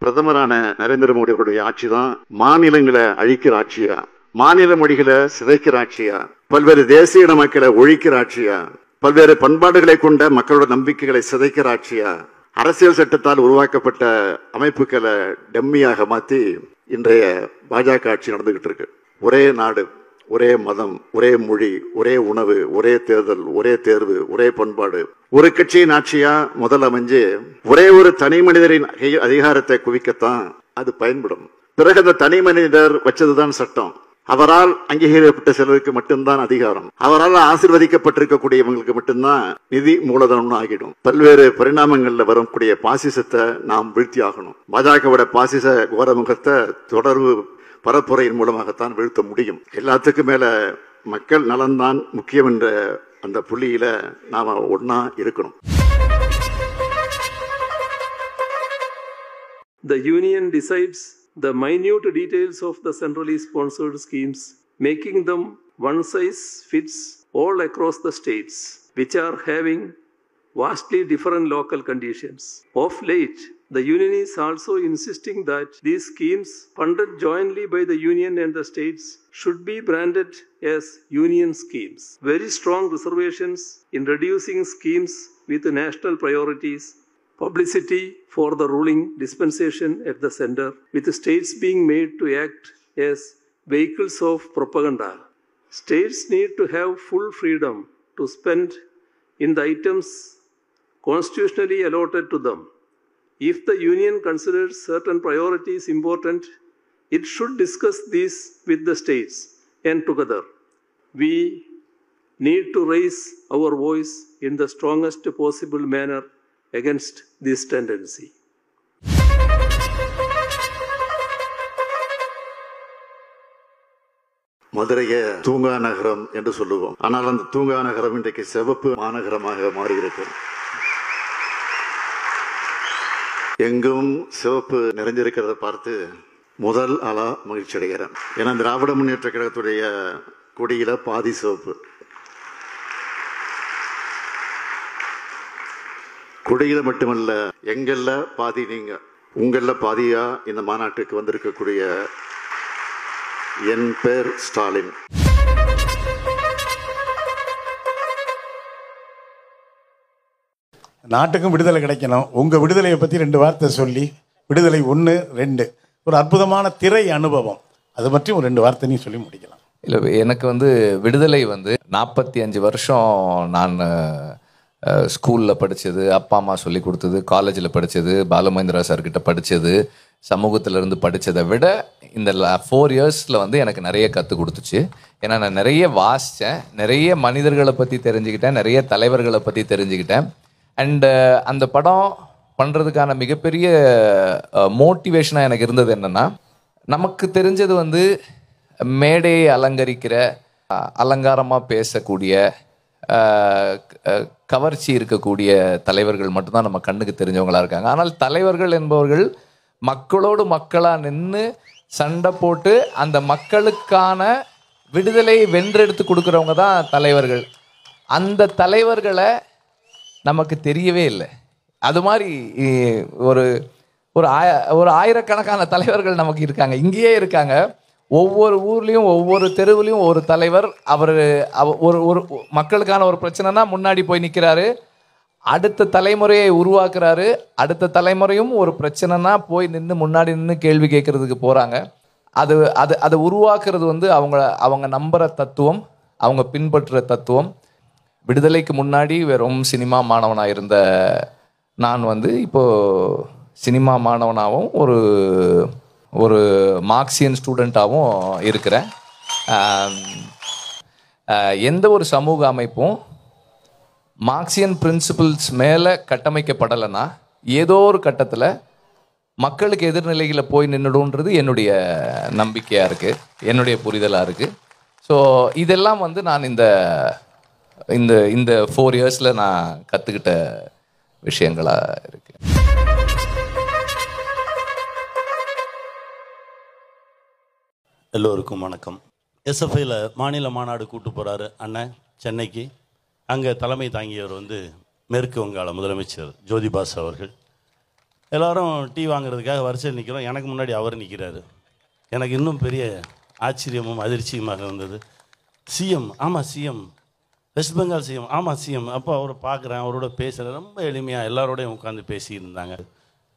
பிரதமரான நரேந்திர மோடி அவருடைய ஆட்சி தான் மாநிலங்களை அழிக்கிற ஆட்சியா, மாநில மொழிகளை சிதைக்கிற ஆட்சியா, பல்வேறு தேசிய இன மக்களை ஒழிக்கிற ஆட்சியா, பல்வேறு பண்பாடுகளை கொண்ட மக்களோட நம்பிக்கைகளை சிதைக்கிற ஆட்சியா, அரசியல் சட்டத்தால் உருவாக்கப்பட்ட அமைப்புகளை டம்மியாக மாத்தி இன்றைய பாஜக ஆட்சி நடந்துகிட்டு இருக்கு. ஒரே நாடு, ஒரே மதம், ஒரே மொழி, ஒரே உணவு, ஒரே தேர்தல், ஒரே தேர்வு, ஒரே பண்பாடு, ஒரு கட்சியின் ஆட்சியா முதல் அமைஞ்சு ஒரே ஒரு தனி மனிதரின் அதிகாரத்தை குவிக்கத்தான் அது பயன்படும். பிறகு அந்த தனி மனிதர் வச்சதுதான் சட்டம். அவரால் அங்கீகரிக்கப்பட்ட சிலருக்கு மட்டும்தான் அதிகாரம், அவரால் ஆசீர்வதிக்கப்பட்டிருக்கக்கூடியவங்களுக்கு மட்டும்தான் நிதி மூலதனம்னு ஆகிடும். பல்வேறு பரிணாமங்கள்ல வரக்கூடிய பாசிசத்தை நாம் வீழ்த்தி ஆகணும். பாஜகவோட பாசிச கோரமுகத்தை தொடர்பு பரப்புரையின் மூலமாகத்தான் வீழ்த்த முடியும். எல்லாத்துக்கும் மேல மக்கள் நலன்தான் முக்கியம் என்ற அந்த புள்ளியில நாம ஒன்னா இருக்கணும். The union decides the minute details of the centrally sponsored schemes, making them one size fits all across the states, which are having vastly different local conditions. Of late, the union is also insisting that these schemes, funded jointly by the union and the states, should be branded as union schemes. Very strong reservations in reducing schemes with national priorities, publicity for the ruling dispensation at the center, with the states being made to act as vehicles of propaganda. States need to have full freedom to spend in the items constitutionally allotted to them. If the union considers certain priorities important, it should discuss these with the states, and together we need to raise our voice in the strongest possible manner against this tendency. மதுரையை தூங்கா நகரம் என்று சொல்லுவோம். ஆனால் அந்த தூங்கா நகரம் இன்றைக்கு சிவப்பு மாநகரமாக மாறியிருக்கு. எங்கும் சிவப்பு நிறைஞ்சிருக்கிறத பார்த்து முதல் ஆளா மகிழ்ச்சி அடைகிறேன். ஏன்னா திராவிட முன்னேற்ற கழகத்துடைய கொடியில பாதி சிவப்பு. கொடியில மட்டுமல்ல, எங்கள்ல பாதி நீங்க, உங்கள பாதியா இந்த மாநாட்டுக்கு வந்திருக்கக்கூடிய என் பேர் ஸ்டாலின். நாட்டுக்கும் விடுதலை கிடைக்கணும். உங்க விடுதலையை பத்தி 2 வார்த்தை சொல்லி, விடுதலை 1, 2 ஒரு அற்புதமான திரை அனுபவம், அது பற்றி ஒரு 2 வார்த்தை நீ சொல்லி முடிக்கலாம். இல்லை, எனக்கு விடுதலை 45 வருஷம் நான் ஸ்கூலில் படித்தது, அப்பா அம்மா சொல்லி கொடுத்தது, காலேஜில் படித்தது, பாலமகேந்திரா சார்கிட்ட படித்தது, சமூகத்திலேருந்து படித்ததை விட இந்த 4 இயர்ஸில் எனக்கு நிறைய கற்றுக் கொடுத்துச்சு. ஏன்னா நான் நிறைய வாசித்தேன், நிறைய மனிதர்களை பற்றி தெரிஞ்சுக்கிட்டேன், நிறைய தலைவர்களை பற்றி தெரிஞ்சுக்கிட்டேன். அண்டு அந்த படம் பண்ணுறதுக்கான மிகப்பெரிய மோட்டிவேஷனாக எனக்கு இருந்தது என்னென்னா, நமக்கு தெரிஞ்சது மேடையை அலங்கரிக்கிற, அலங்காரமாக பேசக்கூடிய, கவர்ச்சி இருக்கக்கூடிய தலைவர்கள் மட்டும்தான் நம்ம கண்ணுக்கு தெரிஞ்சவங்களா இருக்காங்க. ஆனால் தலைவர்கள் என்பவர்கள் மக்களோடு மக்களாக நின்று சண்டை போட்டு அந்த மக்களுக்கான விடுதலையை வென்றெடுத்து கொடுக்குறவங்க தான் தலைவர்கள். அந்த தலைவர்களை நமக்கு தெரியவே இல்லை. அது மாதிரி ஒரு ஆயிரக்கணக்கான தலைவர்கள் நமக்கு இருக்காங்க, இங்கேயே இருக்காங்க. ஒவ்வொரு ஊர்லேயும் ஒவ்வொரு தெருவுலையும் ஒரு தலைவர். ஒரு மக்களுக்கான ஒரு பிரச்சனைனா முன்னாடி போய் நிற்கிறாரு, அடுத்த தலைமுறையை உருவாக்குறாரு. அடுத்த தலைமுறையும் ஒரு பிரச்சனைனா போய் நின்று முன்னாடி நின்று கேள்வி கேட்கறதுக்கு போகிறாங்க. அதை உருவாக்குறது அவங்க நம்புகிற தத்துவம், அவங்க பின்பற்றுற தத்துவம். விடுதலைக்கு முன்னாடி வெறும் சினிமா மாணவனாக இருந்த நான் இப்போது சினிமா மாணவனாகவும் ஒரு மார்க்சியன் ஸ்டூடெண்ட்டாகவும் இருக்கிறேன். எந்த ஒரு சமூக அமைப்பும் மார்க்சியன் பிரின்சிபிள்ஸ் மேலே கட்டமைக்கப்படலைன்னா ஏதோ ஒரு கட்டத்தில் மக்களுக்கு எதிர்நிலைகளை போய் நின்றுடுன்றது என்னுடைய நம்பிக்கையாக இருக்குது, என்னுடைய புரிதலாக இருக்குது. ஸோ இதெல்லாம் நான் இந்த 4 இயர்ஸில் நான் கற்றுக்கிட்ட விஷயங்களாக இருக்குது. எல்லோருக்கும் வணக்கம். எஸ்எஃப்ஐயில் மாநில மாநாடு கூட்டு போகிறாரு அண்ணன் சென்னைக்கு. அங்கே தலைமை தாங்கியவர் மேற்கு வங்காள முதலமைச்சர் ஜோதிபாசு அவர்கள். எல்லோரும் டீ வாங்குறதுக்காக வரிசையில் நிற்கிறோம். எனக்கு முன்னாடி அவர் நிற்கிறாரு. எனக்கு இன்னும் பெரிய ஆச்சரியமும் அதிர்ச்சியுமாக இருந்தது. சிஎம், ஆமாம் சிஎம், வெஸ்ட் பெங்கால் சிஎம், ஆமாம் சிஎம். அப்போ அவரை பார்க்குறேன், அவரோட பேசுகிறேன். ரொம்ப எளிமையாக எல்லாரோடையும் உட்காந்து பேசிட்டு இருந்தாங்க.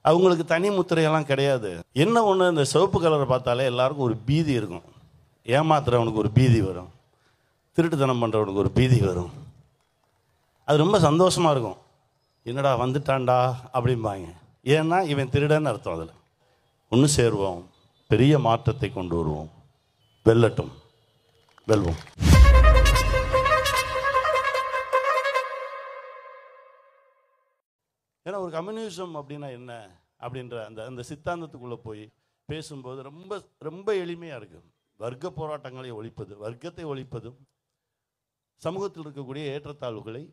அவங்களுக்கு தனி முத்திரையெல்லாம் கிடையாது. என்ன ஒன்று, இந்த சிவப்பு கலரை பார்த்தாலே எல்லாருக்கும் ஒரு பீதி இருக்கும். ஏமாத்துறவனுக்கு ஒரு பீதி வரும், திருட்டுத்தனம் பண்ணுறவனுக்கு ஒரு பீதி வரும். அது ரொம்ப சந்தோஷமாக இருக்கும். என்னடா வந்துட்டான்டா அப்படிம்பாங்க. ஏன்னா இவன் திருடன்னு அர்த்தம். அதில் ஒன்று சேருவோம், பெரிய மாற்றத்தை கொண்டு வருவோம். வெல்லட்டும், வெல்வோம். ஏன்னா ஒரு கம்யூனிசம் அப்படின்னா என்ன அப்படின்ற அந்த சித்தாந்தத்துக்குள்ளே போய் பேசும்போது ரொம்ப ரொம்ப எளிமையாக இருக்குது. வர்க்க போராட்டங்களை ஒழிப்பது, வர்க்கத்தை ஒழிப்பதும் சமூகத்தில் இருக்கக்கூடிய ஏற்றத்தாழ்வுகளை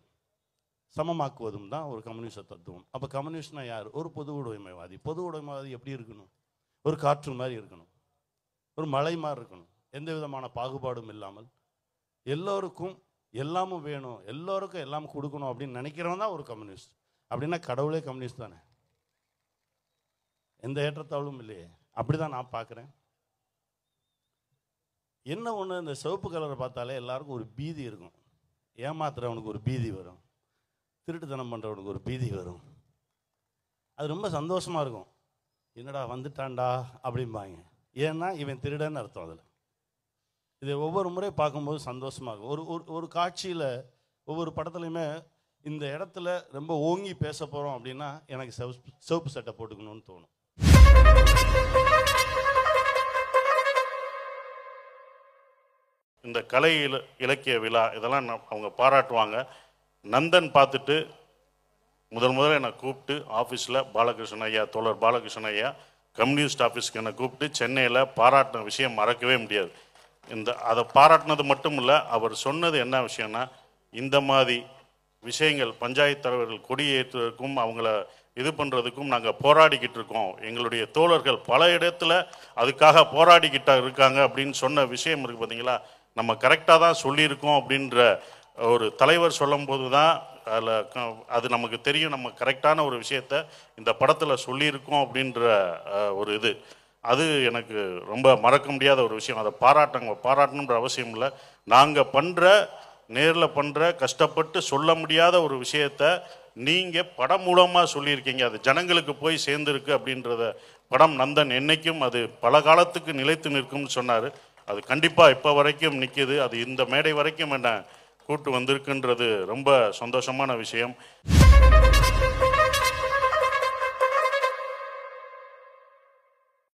சமமாக்குவதும் தான் ஒரு கம்யூனிச தத்துவம். அப்போ கம்யூனிஸ்ட்னா யார்? ஒரு பொது உடைமைவாதி. பொது உடைமைவாதி எப்படி இருக்கணும்? ஒரு காற்று மாதிரி இருக்கணும், ஒரு மலை மாதிரி இருக்கணும். எந்த விதமான பாகுபாடும் இல்லாமல் எல்லோருக்கும் எல்லாமும் வேணும், எல்லோருக்கும் எல்லாம் கொடுக்கணும் அப்படின்னு நினைக்கிறவன் தான் ஒரு கம்யூனிஸ்ட். அப்படின்னா கடவுளே கம்யூனிஸ்ட் தானே, எந்த ஏற்றத்தாழ்வும் இல்லையே. அப்படி தான் நான் பார்க்குறேன். என்ன ஒன்று, இந்த சிவப்பு கலரை பார்த்தாலே எல்லாருக்கும் ஒரு பீதி இருக்கும். ஏமாத்துறவனுக்கு ஒரு பீதி வரும், திருட்டுத்தனம் பண்ணுறவனுக்கு ஒரு பீதி வரும். அது ரொம்ப சந்தோஷமாக இருக்கும். என்னடா வந்துட்டான்டா அப்படிம்பாங்க. ஏன்னா இவன் திருடன்னு அர்த்தம். அதில் இதை ஒவ்வொரு முறை பார்க்கும்போது சந்தோஷமாக இருக்கும். ஒரு காட்சியில் ஒவ்வொரு படத்துலையுமே இந்த இடத்துல ரொம்ப ஓங்கி பேச போகிறோம் அப்படின்னா எனக்கு சிவப்பு சட்டை போட்டுக்கணும்னு தோணும். இந்த கலை இலக்கிய விழா இதெல்லாம் அவங்க பாராட்டுவாங்க. நந்தன் பார்த்துட்டு முதல்ல என்னை கூப்பிட்டு ஆஃபீஸில் பாலகிருஷ்ணன் ஐயா, தோழர் பாலகிருஷ்ணன் ஐயா கம்யூனிஸ்ட் ஆஃபீஸ்க்கு என்னை கூப்பிட்டு சென்னையில் பாராட்டின விஷயம் மறக்கவே முடியாது. அதை பாராட்டினது மட்டும் இல்லை, அவர் சொன்னது என்ன விஷயம்னா, இந்த மாதிரி விஷயங்கள் பஞ்சாயத்து தலைவர்கள் கொடியேற்றுவதற்கும் அவங்கள இது பண்ணுறதுக்கும் நாங்கள் போராடிக்கிட்டு இருக்கோம். எங்களுடைய தோழர்கள் பல இடத்துல அதுக்காக போராடிக்கிட்ட இருக்காங்க அப்படின்னு சொன்ன விஷயம் இருக்குது பார்த்தீங்களா. நம்ம கரெக்டாக தான் சொல்லியிருக்கோம் அப்படின்ற ஒரு தலைவர் சொல்லும் போது தான் அது நமக்கு தெரியும், நம்ம கரெக்டான ஒரு விஷயத்த இந்த படத்தில் சொல்லியிருக்கோம் அப்படின்ற ஒரு இது. அது எனக்கு ரொம்ப மறக்க முடியாத ஒரு விஷயம். அதை பாராட்டணுன்ற அவசியம் இல்லை. நாங்கள் பண்ணுற நேரில் பண்ணுற கஷ்டப்பட்டு சொல்ல முடியாத ஒரு விஷயத்த நீங்கள் படம் மூலமாக சொல்லியிருக்கீங்க, அது ஜனங்களுக்கு போய் சேர்ந்துருக்கு அப்படின்றத படம் நந்தன் என்றைக்கும் அது பல காலத்துக்கு நிலைத்து நிற்கும்னு சொன்னார். அது கண்டிப்பாக இப்போ வரைக்கும் நிற்கிது. அது இந்த மேடை வரைக்கும் என்ன கூட்டு வந்திருக்குன்றது ரொம்ப சந்தோஷமான விஷயம்.